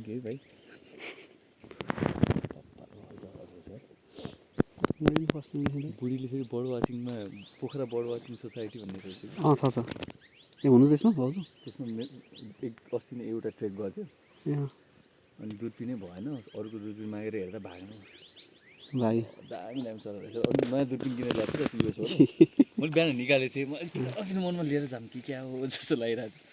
थियो है भाइ बुढीले फेरि बर्ड वाचिङमा पोखरा बर्ड वाचिङ सोसाइटी भन्ने रहेछ छ ए हुनु त्यसमा भाउजू त्यसमा एक अस्ति नै एउटा ट्रेक गर्थ्यो अनि दुर्पिनै भएन अरूको दुर्पिन मागेर हेर्दा भाग्नु भाइ दामी दामी चरा रहेछ अनि नयाँ दुर्पिन किनेर ल्याएको छु युएसबाट मैले बिहान निकालेको थिएँ मैले किन मनमा लिएर जाऊँ कि क्या हो जस्तो लागिरहेको थियो